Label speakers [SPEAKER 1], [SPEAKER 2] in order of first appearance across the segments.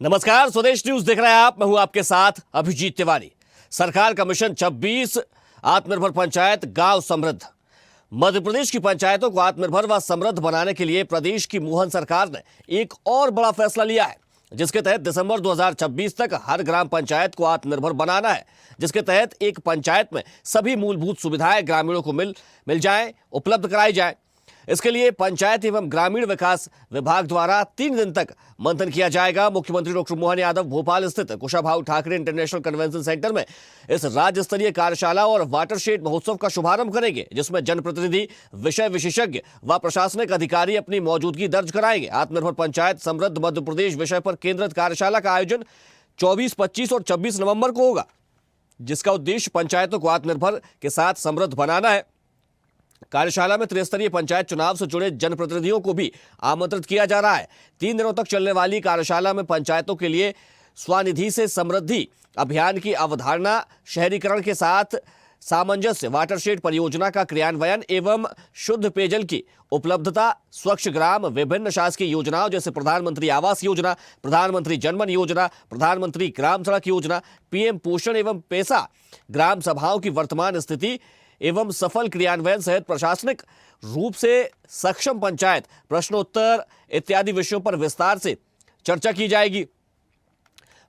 [SPEAKER 1] नमस्कार, स्वदेश न्यूज देख रहे हैं आप। मैं हूं आपके साथ अभिजीत तिवारी। सरकार का मिशन 26 आत्मनिर्भर पंचायत गांव समृद्ध। मध्य प्रदेश की पंचायतों को आत्मनिर्भर व समृद्ध बनाने के लिए प्रदेश की मोहन सरकार ने एक और बड़ा फैसला लिया है, जिसके तहत दिसंबर 2026 तक हर ग्राम पंचायत को आत्मनिर्भर बनाना है। जिसके तहत एक पंचायत में सभी मूलभूत सुविधाएं ग्रामीणों को मिल जाएं, उपलब्ध कराई जाए। इसके लिए पंचायत एवं ग्रामीण विकास विभाग द्वारा 3 दिन तक मंथन किया जाएगा। मुख्यमंत्री डॉक्टर मोहन यादव भोपाल स्थित Kushabhau Thackeray international convention centre में इस राज्य स्तरीय कार्यशाला और वाटरशेड महोत्सव का शुभारंभ करेंगे, जिसमें जनप्रतिनिधि, विषय विशेषज्ञ व प्रशासनिक अधिकारी अपनी मौजूदगी दर्ज कराएंगे। आत्मनिर्भर पंचायत समृद्ध मध्य प्रदेश विषय पर केंद्रित कार्यशाला का आयोजन 24, 25 और 26 नवंबर को होगा, जिसका उद्देश्य पंचायतों को आत्मनिर्भर के साथ समृद्ध बनाना है। कार्यशाला में त्रिस्तरीय पंचायत चुनाव से जुड़े जनप्रतिनिधियों को भी आमंत्रित किया जा रहा है। 3 दिनों तक चलने वाली कार्यशाला में पंचायतों के लिए स्वनिधि से समृद्धि अभियान की अवधारणा, शहरीकरण के साथ सामंजस्य, वाटरशेड परियोजना का क्रियान्वयन एवं शुद्ध पेयजल की उपलब्धता, स्वच्छ ग्राम, विभिन्न शासकीय योजनाओं जैसे प्रधानमंत्री आवास योजना, प्रधानमंत्री जनधन योजना, प्रधानमंत्री ग्राम सड़क योजना, पीएम पोषण एवं पैसा, ग्राम सभाओं की वर्तमान स्थिति एवं सफल क्रियान्वयन सहित प्रशासनिक रूप से सक्षम पंचायत, प्रश्नोत्तर इत्यादि विषयों पर विस्तार से चर्चा की जाएगी।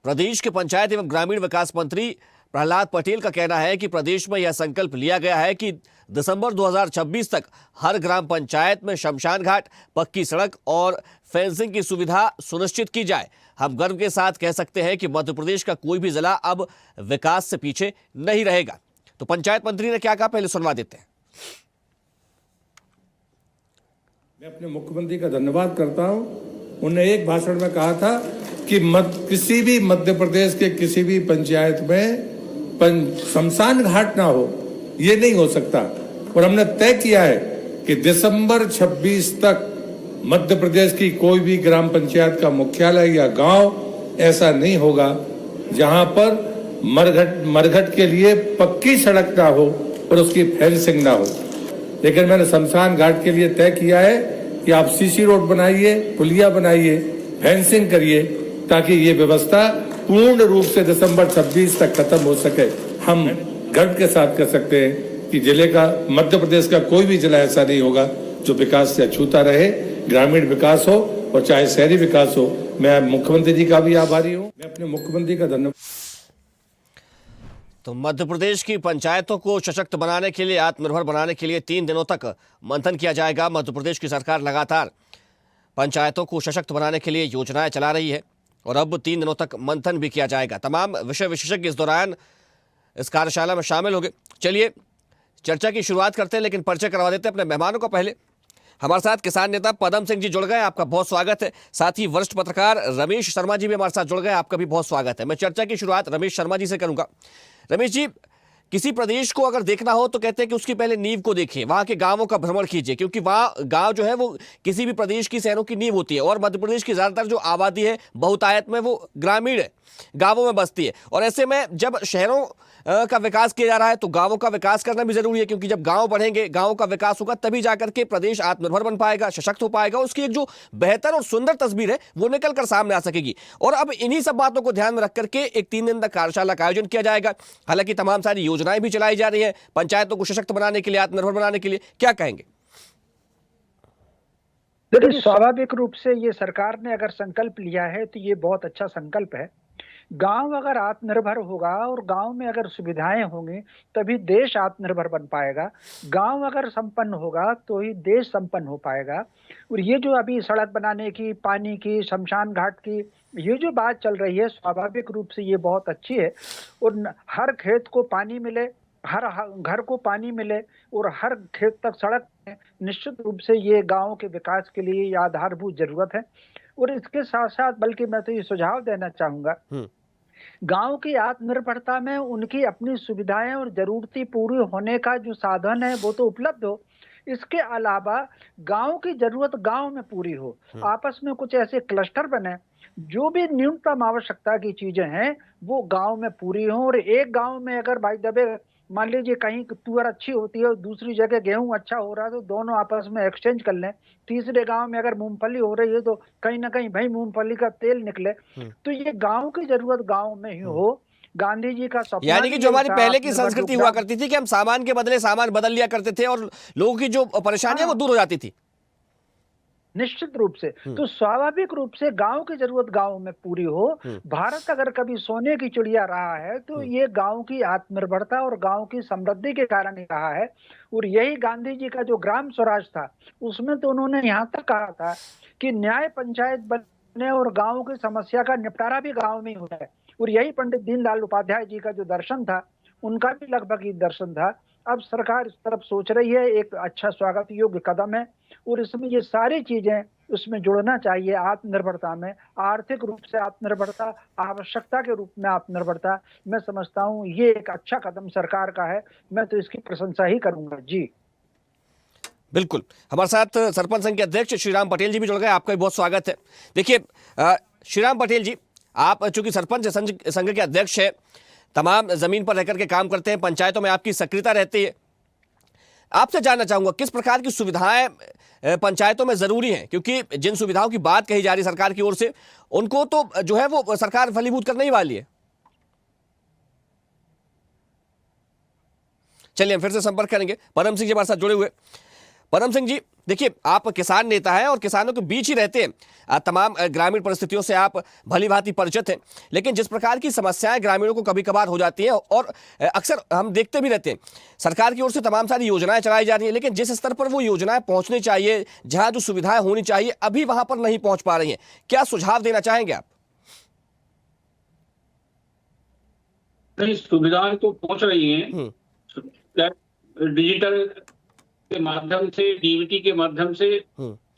[SPEAKER 1] प्रदेश के पंचायत एवं ग्रामीण विकास मंत्री प्रहलाद पटेल का कहना है कि प्रदेश में यह संकल्प लिया गया है कि दिसंबर 2026 तक हर ग्राम पंचायत में शमशान घाट, पक्की सड़क और फेंसिंग की सुविधा सुनिश्चित की जाए। हम गर्व के साथ कह सकते हैं कि मध्य प्रदेश का कोई भी जिला अब विकास से पीछे नहीं रहेगा। तो पंचायत मंत्री ने क्या कहा, पहले सुनवा देते हैं।
[SPEAKER 2] मैं अपने मुख्यमंत्री का धन्यवाद करता हूं। उन्होंने एक भाषण में कहा था कि किसी भी मध्य प्रदेश के किसी भी पंचायत में शमशान घाट ना हो, ये नहीं हो सकता। और हमने तय किया है कि दिसंबर 26 तक मध्य प्रदेश की कोई भी ग्राम पंचायत का मुख्यालय या गांव ऐसा नहीं होगा जहां पर मरघट के लिए पक्की सड़क ना हो और उसकी फेंसिंग ना हो। लेकिन मैंने शमशान घाट के लिए तय किया है कि आप सीसी रोड बनाइए, पुलिया बनाइए, फेंसिंग करिए, ताकि ये व्यवस्था पूर्ण रूप से दिसंबर 26 तक खत्म हो सके। हम गर्व के साथ कह सकते हैं कि जिले का, मध्य प्रदेश का कोई भी जिला ऐसा नहीं होगा जो विकास से अछूता रहे, ग्रामीण विकास हो और चाहे शहरी विकास हो। मैं मुख्यमंत्री जी का भी आभारी हूँ। मैं अपने मुख्यमंत्री का धन्यवाद।
[SPEAKER 1] तो मध्य प्रदेश की पंचायतों को सशक्त बनाने के लिए, आत्मनिर्भर बनाने के लिए 3 दिनों तक मंथन किया जाएगा। मध्य प्रदेश की सरकार लगातार पंचायतों को सशक्त बनाने के लिए योजनाएं चला रही है और अब 3 दिनों तक मंथन भी किया जाएगा। तमाम विषय विशेषज्ञ इस दौरान इस कार्यशाला में शामिल होंगे। चलिए चर्चा की शुरुआत करते हैं, लेकिन परिचय करवा देते हैं अपने मेहमानों को। पहले हमारे साथ किसान नेता पदम सिंह जी जुड़ गए, आपका बहुत स्वागत है। साथ ही वरिष्ठ पत्रकार रमेश शर्मा जी भी हमारे साथ जुड़ गए, आपका भी बहुत स्वागत है। मैं चर्चा की शुरुआत रमेश शर्मा जी से करूंगा। रमेश जी, किसी प्रदेश को अगर देखना हो तो कहते हैं कि उसकी पहले नींव को देखिए, वहां के गांवों का भ्रमण कीजिए, क्योंकि वहां गांव जो है वो किसी भी प्रदेश की शहरों की नींव होती है। और मध्य प्रदेश की ज्यादातर जो आबादी है बहुतायत में वो ग्रामीण है, गांवों में बसती है। और ऐसे में जब शहरों का विकास किया जा रहा है तो गांवों का विकास करना भी जरूरी है, क्योंकि जब गांव बढ़ेंगे, गांवों का विकास होगा, तभी जाकर के प्रदेश आत्मनिर्भर बन पाएगा, सशक्त हो पाएगा, उसकी एक जो बेहतर और सुंदर तस्वीर है वो निकल कर सामने आ सकेगी। और अब इन्हीं सब बातों को ध्यान में रख करके एक 3 दिन तक कार्यशाला का आयोजन किया जाएगा। हालांकि तमाम सारी योजनाएं भी चलाई जा रही है पंचायतों को सशक्त बनाने के लिए, आत्मनिर्भर बनाने के लिए, क्या कहेंगे?
[SPEAKER 3] देखिए, स्वाभाविक रूप से ये सरकार ने अगर संकल्प लिया है तो ये बहुत अच्छा संकल्प है। गांव अगर आत्मनिर्भर होगा और गांव में अगर सुविधाएं होंगी तभी देश आत्मनिर्भर बन पाएगा। गांव अगर संपन्न होगा तो ही देश संपन्न हो पाएगा। और ये जो अभी सड़क बनाने की, पानी की, शमशान घाट की ये जो बात चल रही है, स्वाभाविक रूप से ये बहुत अच्छी है। और हर खेत को पानी मिले, हर घर को पानी मिले और हर खेत तक सड़क है, निश्चित रूप से ये गांव के विकास के लिए ये आधारभूत जरूरत है। और इसके साथ साथ बल्कि मैं तो ये सुझाव देना चाहूंगा, गांव की आत्मनिर्भरता में उनकी अपनी सुविधाएं और जरूरतें पूरी होने का जो साधन है वो तो उपलब्ध हो, इसके अलावा गांव की जरूरत गांव में पूरी हो। आपस में कुछ ऐसे क्लस्टर बने, जो भी न्यूनतम आवश्यकता की चीजें हैं वो गांव में पूरी हो। और एक गांव में अगर भाई दबे मान लीजिए कहीं तुअर अच्छी होती है और दूसरी जगह गेहूं अच्छा हो रहा है, तो दोनों आपस में एक्सचेंज कर लें। तीसरे गांव में अगर मूंगफली हो रही है तो कहीं ना कहीं भाई मूंगफली का तेल निकले। तो ये गांव की जरूरत गांव में ही हो। गांधी जी का सपना
[SPEAKER 1] यानी कि
[SPEAKER 3] भी
[SPEAKER 1] जो
[SPEAKER 3] यही
[SPEAKER 1] हमारी
[SPEAKER 3] था,
[SPEAKER 1] पहले की
[SPEAKER 3] आत्मनिर्भर
[SPEAKER 1] संस्कृति हुआ
[SPEAKER 3] योगदान।
[SPEAKER 1] करती थी कि हम सामान के बदले सामान बदल लिया करते थे और लोगों की जो परेशानियां वो
[SPEAKER 3] हाँ,
[SPEAKER 1] दूर हो जाती थी।
[SPEAKER 3] निश्चित रूप से। तो स्वाभाविक रूप से गांव की जरूरत गांव में पूरी हो। भारत अगर कभी सोने की चिड़िया रहा है तो ये गांव की आत्मनिर्भरता और गांव की समृद्धि के कारण ही रहा है। और यही गांधी जी का जो ग्राम स्वराज था, उसमें तो उन्होंने यहाँ तक कहा था कि न्याय पंचायत बने और गांव की समस्या का निपटारा भी गांव में ही हो जाए। और यही पंडित दीनदयाल उपाध्याय जी का जो दर्शन था, उनका भी लगभग ये दर्शन था। अब सरकार इस तरफ सोच रही है, एक अच्छा स्वागत योग्य कदम है। और इसमें ये सारी चीजें उसमें जुड़ना चाहिए। आत्मनिर्भरता में आर्थिक रूप से आत्मनिर्भरता, आवश्यकता के रूप में आत्मनिर्भरता, मैं समझता हूँ ये एक अच्छा कदम सरकार का है। मैं तो इसकी प्रशंसा ही करूंगा जी।
[SPEAKER 1] बिल्कुल, हमारे साथ सरपंच संघ के अध्यक्ष श्रीराम पटेल जी भी जुड़ गए। आपका भी बहुत स्वागत है। देखिए श्रीराम पटेल जी, आप चूंकि सरपंच संघ के अध्यक्ष है, तमाम जमीन पर रहकर के काम करते हैं, पंचायतों में आपकी सक्रियता रहती है। आपसे जानना चाहूंगा किस प्रकार की सुविधाएं पंचायतों में जरूरी हैं, क्योंकि जिन सुविधाओं की बात कही जा रही है सरकार की ओर से, उनको तो जो है वो सरकार फलीभूत करने ही वाली है। चलिए हम फिर से संपर्क करेंगे परम सिंह जी हमारे साथ जुड़े हुए। परम सिंह जी, देखिए आप किसान नेता हैं और किसानों के बीच ही रहते हैं, तमाम ग्रामीण परिस्थितियों से आप भली भांति परिचित हैं, लेकिन जिस प्रकार की समस्याएं ग्रामीणों को कभी कभार हो जाती हैं और अक्सर हम देखते भी रहते हैं, सरकार की ओर से तमाम सारी योजनाएं चलाई जा रही हैं, लेकिन जिस स्तर पर वो योजनाएं पहुंचनी चाहिए, जहां जो सुविधाएं होनी चाहिए, अभी वहां पर नहीं पहुंच पा रही हैं। क्या सुझाव देना चाहेंगे आप?
[SPEAKER 4] नहीं, सुविधाएं तो पहुंच रही हैं डिजिटल के माध्यम से, डीबीटी के माध्यम से।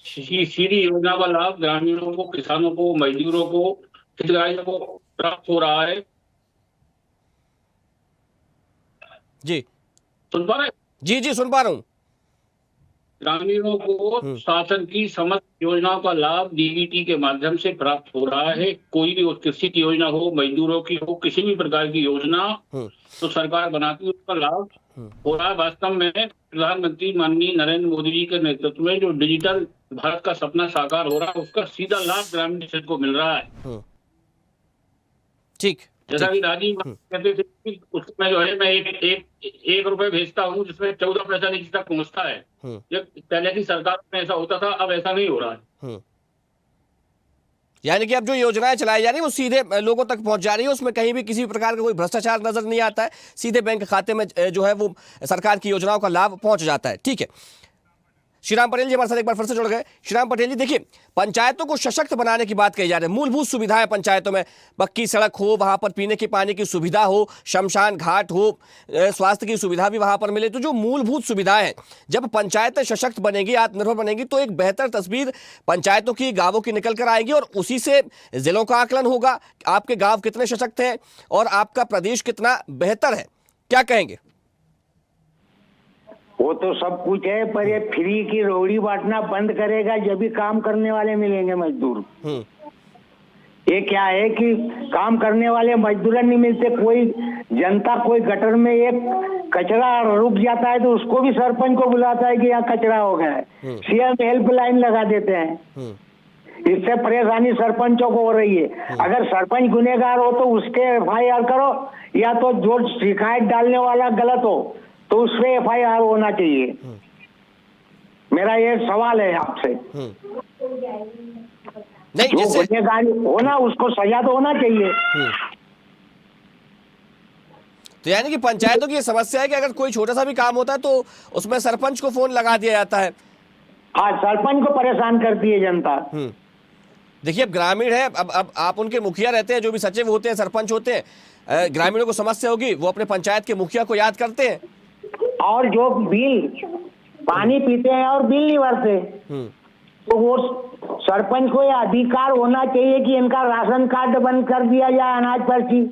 [SPEAKER 4] सीधी योजना का लाभ ग्रामीणों को, किसानों को, मजदूरों को, हितग्राहियों को प्राप्त हो रहा है।
[SPEAKER 1] जी
[SPEAKER 4] सुन पा रहे?
[SPEAKER 1] जी जी सुन पा रहा हूं।
[SPEAKER 4] ग्रामीणों को शासन की समस्त योजनाओं का लाभ डीबीटी के माध्यम से प्राप्त हो रहा है। कोई भी कृषि की योजना हो, मजदूरों की हो, किसी भी प्रकार की योजना तो सरकार बनाती है, उसका लाभ हो रहा है। वास्तव में प्रधानमंत्री माननीय नरेंद्र मोदी जी के नेतृत्व में जो डिजिटल भारत का सपना साकार हो रहा है, उसका सीधा लाभ ग्रामीण क्षेत्र को मिल रहा है।
[SPEAKER 1] ठीक,
[SPEAKER 4] जैसा कि राजीव कहते थे कि उसमें जो है मैं एक रुपए भेजता हूँ जिसमें 14 पैसा नीचे तक पहुंचता है। पहले की सरकार में ऐसा होता था, अब ऐसा नहीं हो रहा है।
[SPEAKER 1] यानी कि अब जो योजनाएं चलाई जा रही है वो सीधे लोगों तक पहुंच जा रही है, उसमें कहीं भी किसी प्रकार का कोई भ्रष्टाचार नजर नहीं आता है, सीधे बैंक खाते में जो है वो सरकार की योजनाओं का लाभ पहुंच जाता है। ठीक है, श्रीराम पटेल जी हमारे साथ एक बार फिर से जुड़ गए। श्रीराम पटेल जी, देखिए पंचायतों को सशक्त बनाने की बात कही जा रही है, मूलभूत सुविधाएं पंचायतों में, पक्की सड़क हो, वहां पर पीने के पानी की सुविधा हो, शमशान घाट हो, स्वास्थ्य की सुविधा भी वहां पर मिले। तो जो मूलभूत सुविधाएं हैं, जब पंचायतें सशक्त बनेगी, आत्मनिर्भर बनेगी, तो एक बेहतर तस्वीर पंचायतों की, गांवों की निकल कर आएगी और उसी से जिलों का आकलन होगा, आपके गाँव कितने सशक्त हैं और आपका प्रदेश कितना बेहतर है। क्या कहेंगे?
[SPEAKER 5] वो तो सब कुछ है, पर ये फ्री की रोड़ी बांटना बंद करेगा जब भी काम करने वाले मिलेंगे मजदूर। ये क्या है कि काम करने वाले मजदूर नहीं मिलते, कोई जनता कोई गटर में एक कचरा रुक जाता है तो उसको भी सरपंच को बुलाता है कि यहाँ कचरा हो गया है, सीएम हेल्पलाइन लगा देते हैं। इससे परेशानी सरपंचों को हो रही है। अगर सरपंच गुनहगार हो तो उसके एफआईआर करो, या तो जो शिकायत डालने वाला गलत हो तो उसमें एफआईआर होना चाहिए। मेरा ये सवाल है आपसे।
[SPEAKER 1] नहीं,
[SPEAKER 5] जो गुनहगार होना उसको सजा तो होना चाहिए।
[SPEAKER 1] तो यानी कि पंचायतों की ये समस्या है कि अगर कोई छोटा सा भी काम होता है तो उसमें सरपंच को फोन लगा दिया जाता है।
[SPEAKER 5] हाँ, सरपंच को परेशान करती है जनता।
[SPEAKER 1] देखिए अब ग्रामीण है, अब आप उनके मुखिया रहते हैं, जो भी सचिव होते हैं, सरपंच होते हैं, ग्रामीणों को समस्या होगी, वो अपने पंचायत के मुखिया को याद करते हैं।
[SPEAKER 5] और जो बिल पानी पीते हैं और बिल नहीं भरते, तो वो सरपंच को यह अधिकार होना चाहिए कि इनका राशन कार्ड बंद कर दिया जाए, अनाज पर्ची,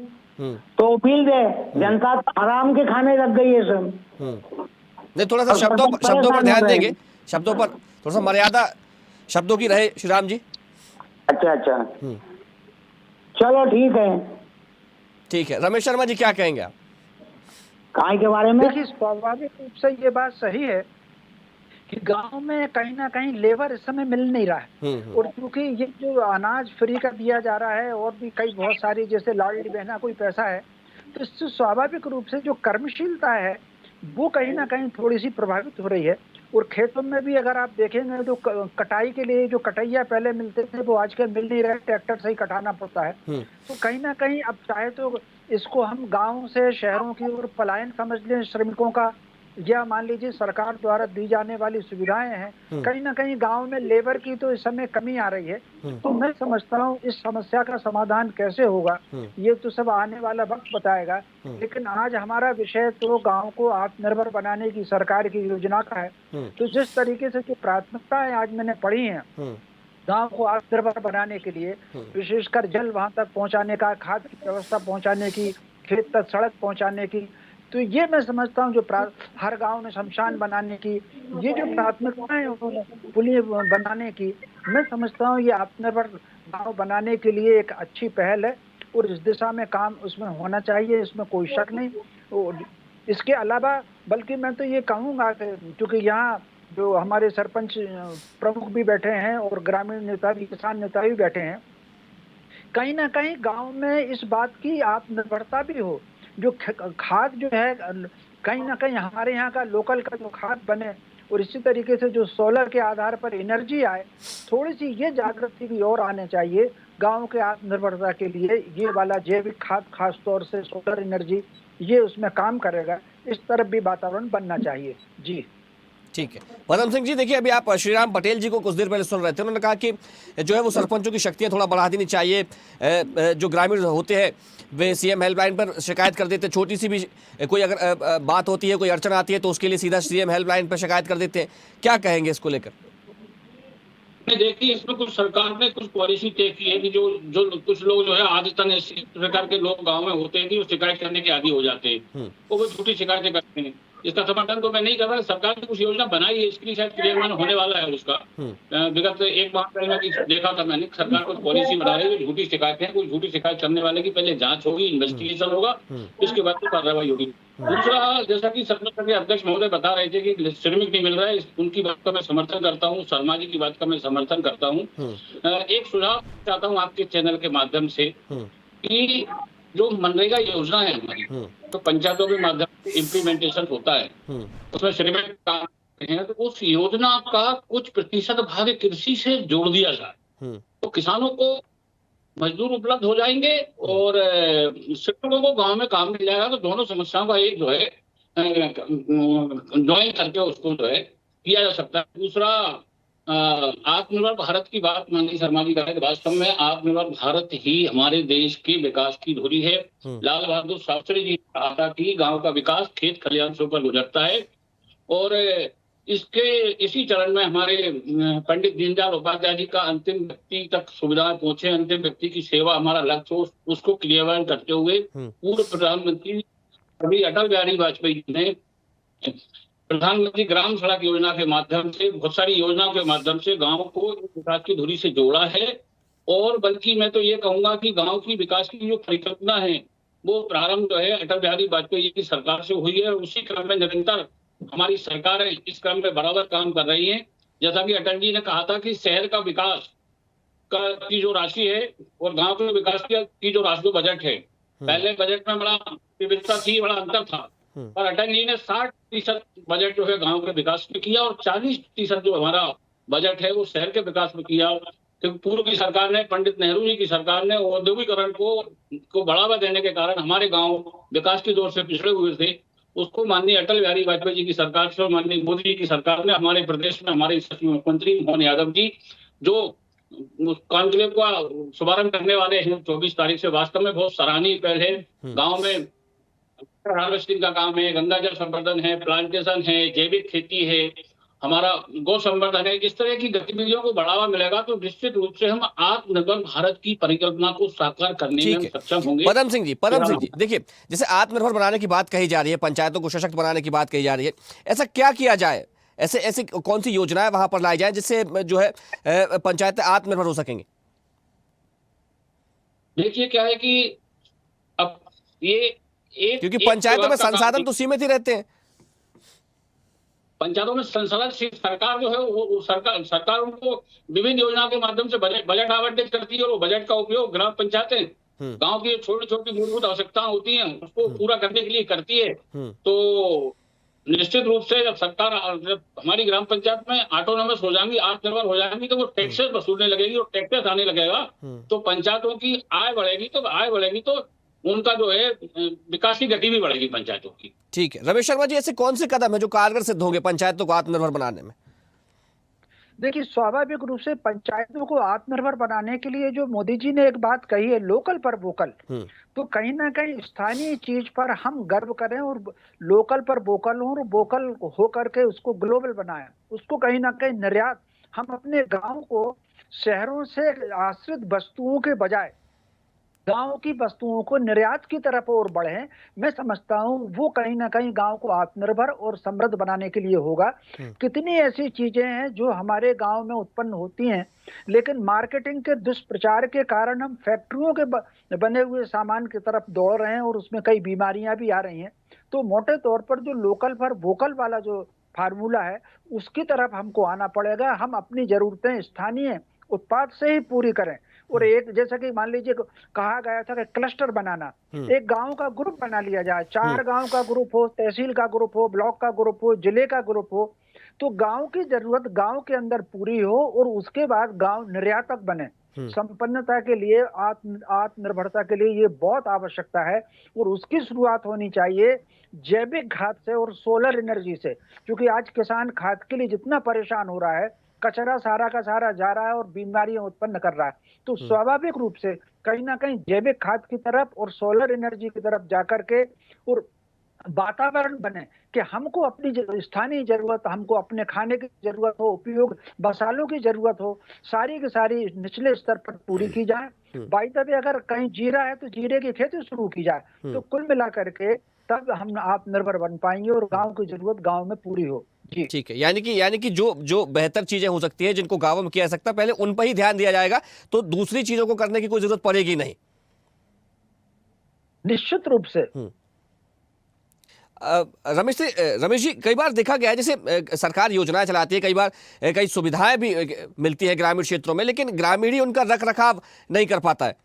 [SPEAKER 5] तो बिल दे। जनता आराम के खाने लग गई है सब।
[SPEAKER 1] नहीं, थोड़ा सा शब्दों पर ध्यान देंगे, शब्दों पर थोड़ा सा मर्यादा शब्दों की रहे श्रीराम जी।
[SPEAKER 5] अच्छा, चलो ठीक है।
[SPEAKER 1] ठीक है, रमेश शर्मा जी क्या कहेंगे आप?
[SPEAKER 5] काय के बारे में?
[SPEAKER 3] देखिए, स्वाभाविक रूप से ये बात सही है कि गांव में कहीं ना कहीं लेबर इस समय मिल नहीं रहा है। और क्योंकि ये जो अनाज फ्री का दिया जा रहा है और भी कई बहुत सारी जैसे लाडली बहना कोई पैसा है, तो इससे स्वाभाविक रूप से जो कर्मशीलता है वो कहीं ना कहीं थोड़ी सी प्रभावित हो रही है। और खेतों में भी अगर आप देखेंगे तो कटाई के लिए जो कटैया पहले मिलते थे वो आजकल मिल नहीं रहे, ट्रैक्टर से ही कटाना पड़ता है। तो कहीं ना कहीं अब चाहे तो इसको हम गाँव से शहरों की ओर पलायन समझ लें श्रमिकों का, या मान लीजिए सरकार द्वारा दी जाने वाली सुविधाएं हैं, कहीं ना कहीं गांव में लेबर की तो इस समय कमी आ रही है। तो मैं समझता हूँ इस समस्या का समाधान कैसे होगा ये तो सब आने वाला वक्त बताएगा। लेकिन आज हमारा विषय तो गांव को आत्मनिर्भर बनाने की सरकार की योजना का है। तो जिस तरीके से जो प्राथमिकताएं आज मैंने पढ़ी हैं गांव को आत्मनिर्भर बनाने के लिए, विशेषकर जल वहां तक पहुंचाने का, खाद की व्यवस्था पहुंचाने की, खेत तक सड़क पहुंचाने की, तो ये मैं समझता हूँ जो हर गांव में शमशान बनाने की, ये जो प्राथमिकताएं पुलिस बनाने की, मैं समझता हूँ ये आत्मनिर्भर गांव बनाने के लिए एक अच्छी पहल है और इस दिशा में काम उसमें होना चाहिए, इसमें कोई शक नहीं। और इसके अलावा बल्कि मैं तो ये कहूँगा क्योंकि यहाँ जो हमारे सरपंच प्रमुख भी बैठे हैं और ग्रामीण नेता भी, किसान नेता भी बैठे हैं, कहीं ना कहीं गांव में इस बात की आत्मनिर्भरता भी हो, जो खाद जो है कहीं ना कहीं हमारे यहाँ का लोकल का जो खाद बने, और इसी तरीके से जो सोलर के आधार पर एनर्जी आए, थोड़ी सी ये जागृति भी और आने चाहिए गांव के आत्मनिर्भरता के लिए। ये वाला जैविक खाद खास तौर से सोलर एनर्जी ये उसमें काम करेगा, इस तरफ भी वातावरण बनना चाहिए। जी
[SPEAKER 1] ठीक है पदम सिंह जी, देखिए अभी आप श्रीराम पटेल जी को कुछ देर पहले सुन रहे थे, उन्होंने कहा कि जो है वो सरपंचों की शक्तियां थोड़ा बढ़ा देनी चाहिए। जो ग्रामीण होते हैं वे सीएम हेल्पलाइन पर शिकायत कर देते हैं, छोटी सी भी कोई अगर बात होती है, कोई अड़चन आती है तो उसके लिए सीधा सीएम हेल्पलाइन पर शिकायत कर देते हैं। क्या कहेंगे इसको लेकर?
[SPEAKER 4] देखिए, इसमें कुछ सरकार ने कुछ पॉलिसी तय की है कि जो कुछ लोग जो है आदतन इस प्रकार के लोग गांव में होते हैं कि वो शिकायत करने के आदी हो जाते हैं, वो झूठी शिकायतें करते हैं। इसका समर्थन तो मैं नहीं कर रहा। सरकार ने कुछ योजना बनाई है, इसके लिए शायद क्रियान्वयन होने वाला है उसका। विगत एक माह पहले देखा था मैंने, सरकार कुछ पॉलिसी बना रही है। झूठी शिकायतें, कोई झूठी शिकायत करने वाले की पहले जांच होगी, इन्वेस्टिगेशन होगा, इसके बाद तो कार्रवाई होगी। दूसरा, जैसा कि सदन के अध्यक्ष महोदय बता रहे थे कि श्रमिक नहीं मिल रहा है, उनकी बात का मैं समर्थन करता हूँ, शर्मा जी की बात का मैं समर्थन करता हूँ। एक सुझाव चाहता हूँ आपके चैनल के माध्यम से कि जो मनरेगा योजना है हमारी, तो पंचायतों के माध्यम से इम्प्लीमेंटेशन होता है, उसमें श्रमिक काम करते हैं, तो उस योजना का कुछ प्रतिशत भाग कृषि से जोड़ दिया जाए तो किसानों को मजदूर उपलब्ध हो जाएंगे और श्रमिकों को गांव में काम मिल जाएगा। तो दोनों समस्याओं का एक जो है ज्वाइन करके उसको जो है किया जा सकता है। दूसरा, आत्मनिर्भर भारत की बात माननीय शर्मा जी करें, वास्तव में आत्मनिर्भर भारत ही हमारे देश के विकास की धुरी है। लाल बहादुर शास्त्री जी ने कहा था कि गांव का विकास खेत खलिहान से ऊपर गुजरता है, और इसी चरण में हमारे पंडित दीनदयाल उपाध्याय जी का अंतिम व्यक्ति तक सुविधाएं पहुंचे, अंतिम व्यक्ति की सेवा हमारा लक्ष्य हो, उसको क्रियान्वयन करते हुए पूर्व प्रधानमंत्री अभी अटल बिहारी वाजपेयी ने प्रधानमंत्री ग्राम सड़क योजना के माध्यम से, बहुत सारी योजनाओं के माध्यम से गांव को विकास की धुरी से जोड़ा है। और बल्कि मैं तो ये कहूंगा कि गांव की विकास की जो परिकल्पना है वो प्रारंभ जो है अटल बिहारी वाजपेयी की सरकार से हुई है, और उसी क्रम में निरंतर हमारी सरकारें इस क्रम में बराबर काम कर रही है। जैसा कि अटल जी ने कहा था कि शहर का विकास की जो राशि है और गांव के विकास की जो राशि बजट है, पहले बजट में बड़ा विविधता थी, बड़ा अंतर था, पर अटल जी ने 60% बजट जो है गांव के विकास में किया और 40% जो हमारा बजट है वो शहर के विकास में किया। तो पूर्व की सरकार ने, पंडित नेहरू जी की सरकार ने औद्योगिकरण को बढ़ावा देने के कारण हमारे गांव विकास की दौर से पिछड़े हुए थे, उसको माननीय अटल बिहारी वाजपेयी जी की सरकार से और माननीय मोदी जी की सरकार ने हमारे प्रदेश में हमारे यशस्वी मुख्यमंत्री मोहन यादव जी जो कॉन्क्लेव का शुभारंभ करने वाले हैं 24 तारीख से, वास्तव में बहुत सराहनीय पहल है। गाँव में हार्वेस्टिंग का काम है, गंगा जल संवर्धन है, प्लांटेशन है, जैविक खेती है, हमारा गौ संवर्धन है। इस तरह की गतिविधियों को बढ़ावा मिलेगा तो निश्चित रूप से हम आत्मनिर्भर भारत की परिकल्पना को साकार करने में सक्षम होंगे।
[SPEAKER 1] पदम सिंह जी, देखिए जैसे आत्मनिर्भर बनाने की बात कही जा रही है, पंचायतों को सशक्त बनाने की बात कही जा रही है, ऐसा क्या किया जाए, ऐसे कौन सी योजनाएं वहां पर लाई जाए जिससे जो है पंचायतें आत्मनिर्भर हो सकेंगे?
[SPEAKER 4] देखिए क्या है कि अब ये
[SPEAKER 1] क्योंकि पंचायतों में संसाधन तो सीमित ही रहते हैं।
[SPEAKER 4] पंचायतों में संसाधन, सरकार जो है वो सरकार उनको विभिन्न योजनाओं के माध्यम से बजट आवंटित करती है, और वो बजट का उपयोग ग्राम पंचायतें गांव की छोटी छोटी मूलभूत आवश्यकताएं होती हैं उसको पूरा करने के लिए करती है। तो निश्चित रूप से जब हमारी ग्राम पंचायत में ऑटोनोमस हो जाएंगी, आत्मनिर्भर हो जाएंगी, तो वो टैक्सेस वसूलने लगेगी और टैक्सेस आने लगेगा, तो पंचायतों की आय बढ़ेगी तो उनका जो है विकास की गति भी बढ़ेगी पंचायतों की।
[SPEAKER 1] ठीक है रमेश शर्मा जी, ऐसे कौन से कदम है जो कारगर सिद्ध होंगे पंचायतों को आत्मनिर्भर बनाने में?
[SPEAKER 3] देखिए, स्वाभाविक रूप से पंचायतों को आत्मनिर्भर बनाने के लिए जो मोदी जी ने एक बात कही है, लोकल पर वोकल, तो कहीं ना कहीं स्थानीय चीज पर हम गर्व करें और लोकल पर वोकल हो, और वोकल हो करके उसको ग्लोबल बनाएं, उसको कहीं ना कहीं निर्यात, हम अपने गांव को शहरों से आश्रित वस्तुओं के बजाय गांव की वस्तुओं को निर्यात की तरफ और बढ़े। मैं समझता हूं वो कहीं ना कहीं गांव को आत्मनिर्भर और समृद्ध बनाने के लिए होगा। कितनी ऐसी चीजें हैं जो हमारे गांव में उत्पन्न होती हैं, लेकिन मार्केटिंग के दुष्प्रचार के कारण हम फैक्ट्रियों के बने हुए सामान की तरफ दौड़ रहे हैं और उसमें कई बीमारियां भी आ रही हैं। तो मोटे तौर पर जो लोकल पर वोकल वाला जो फार्मूला है उसकी तरफ हमको आना पड़ेगा। हम अपनी जरूरतें स्थानीय उत्पाद से ही पूरी करें, और एक जैसा कि मान लीजिए कहा गया था कि क्लस्टर बनाना, एक गांव का ग्रुप बना लिया जाए, 4 गांव का ग्रुप हो, तहसील का ग्रुप हो, ब्लॉक का ग्रुप हो, जिले का ग्रुप हो, तो गांव की जरूरत गांव के अंदर पूरी हो और उसके बाद गांव निर्यातक बने। संपन्नता के लिए, आत्मनिर्भरता के लिए ये बहुत आवश्यकता है, और उसकी शुरुआत होनी चाहिए जैविक खाद से और सोलर एनर्जी से, क्योंकि आज किसान खाद के लिए जितना परेशान हो रहा है, कचरा सारा का सारा जा रहा है और बीमारियां उत्पन्न कर रहा है। तो स्वाभाविक रूप से कहीं ना कहीं जैविक खाद की तरफ और सोलर एनर्जी की तरफ जाकर के और वातावरण बने कि हमको अपनी स्थानीय जरूरत, हमको अपने खाने की जरूरत हो, उपयोग मसालों की जरूरत हो, सारी की सारी निचले स्तर पर पूरी की जाए। बाई द वे अगर कहीं जीरा है तो जीरे की खेती शुरू की जाए, तो कुल मिलाकर के तब हम आत्मनिर्भर बन पाएंगे और गांव की जरूरत गांव में पूरी हो। जी
[SPEAKER 1] ठीक है, यानी कि जो बेहतर चीजें हो सकती है जिनको गांवों में किया जा सकता है, पहले उन पर ही ध्यान दिया जाएगा, तो दूसरी चीजों को करने की कोई जरूरत पड़ेगी नहीं।
[SPEAKER 3] निश्चित रूप से।
[SPEAKER 1] रमेश जी, कई बार देखा गया है जैसे सरकार योजनाएं चलाती है, कई बार कई सुविधाएं भी मिलती है ग्रामीण क्षेत्रों में, लेकिन ग्रामीण ही उनका रख रखाव नहीं कर पाता है।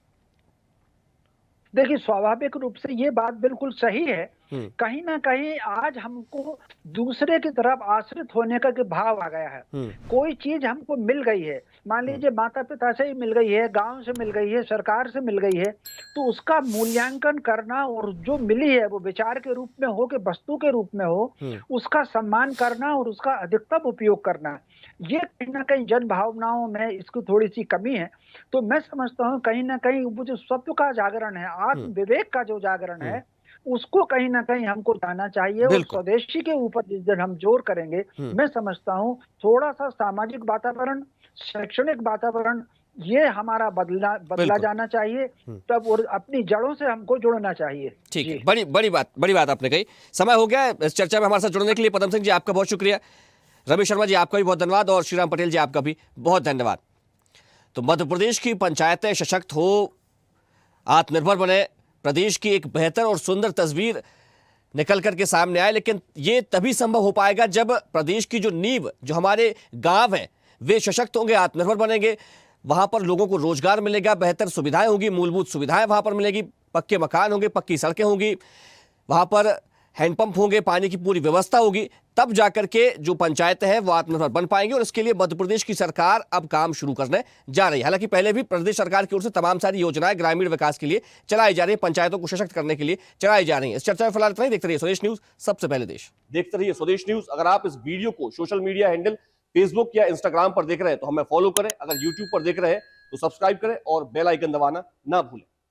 [SPEAKER 3] देखिए, स्वाभाविक रूप से ये बात बिल्कुल सही है। कहीं ना कहीं आज हमको दूसरे की तरफ आश्रित होने का भाव आ गया है। कोई चीज हमको मिल गई है, मान लीजिए माता पिता से ही मिल गई है, गांव से मिल गई है, सरकार से मिल गई है, तो उसका मूल्यांकन करना और जो मिली है वो विचार के रूप में हो कि वस्तु के रूप में हो, उसका सम्मान करना और उसका अधिकतम उपयोग करना, ये कहीं ना कहीं जन भावनाओं में इसकी थोड़ी सी कमी है। तो मैं समझता हूँ कहीं ना कहीं वो जो सत्व का जागरण है, आत्म विवेक का जो जागरण है, उसको कहीं ना कहीं हमको जाना चाहिए। और स्वदेशी के ऊपर जिस दिन हम जोर करेंगे, मैं समझता हूँ थोड़ा सा सामाजिक वातावरण, शैक्षणिक वातावरण, ये हमारा बदला जाना चाहिए तब, और अपनी जड़ों से हमको जुड़ना चाहिए।
[SPEAKER 1] ठीक है, बड़ी बात आपने कही। समय हो गया इस चर्चा में हमारे साथ जुड़ने के लिए। पदम सिंह जी, आपका बहुत शुक्रिया। रमेश शर्मा जी, आपका भी बहुत धन्यवाद, और श्रीराम पटेल जी, आपका भी बहुत धन्यवाद। तो मध्य प्रदेश की पंचायतें सशक्त हो, आत्मनिर्भर बने, प्रदेश की एक बेहतर और सुंदर तस्वीर निकल करके सामने आए, लेकिन ये तभी संभव हो पाएगा जब प्रदेश की जो नींव, जो हमारे गांव हैं, वे सशक्त होंगे, आत्मनिर्भर बनेंगे, वहां पर लोगों को रोजगार मिलेगा, बेहतर सुविधाएं होंगी, मूलभूत सुविधाएं वहां पर मिलेगी, पक्के मकान होंगे, पक्की सड़कें होंगी, वहां पर हैंडपंप होंगे, पानी की पूरी व्यवस्था होगी, तब जाकर के जो पंचायतें हैं वो आत्मनिर्भर बन पाएंगी। और इसके लिए मध्य प्रदेश की सरकार अब काम शुरू करने जा रही है। हालांकि पहले भी प्रदेश सरकार की ओर से तमाम सारी योजनाएं ग्रामीण विकास के लिए चलाई जा रही है, पंचायतों को सशक्त करने के लिए चलाई जा रही है। इस चर्चा में फिलहाल इतना ही। देखते रहिए स्वदेश न्यूज, सबसे पहले देश। देखते रहिए स्वदेश न्यूज। अगर आप इस वीडियो को सोशल मीडिया हैंडल फेसबुक या इंस्टाग्राम पर देख रहे हैं तो हमें फॉलो करें, अगर यूट्यूब पर देख रहे हैं तो सब्सक्राइब करें और बेल आइकन दबाना ना भूलें।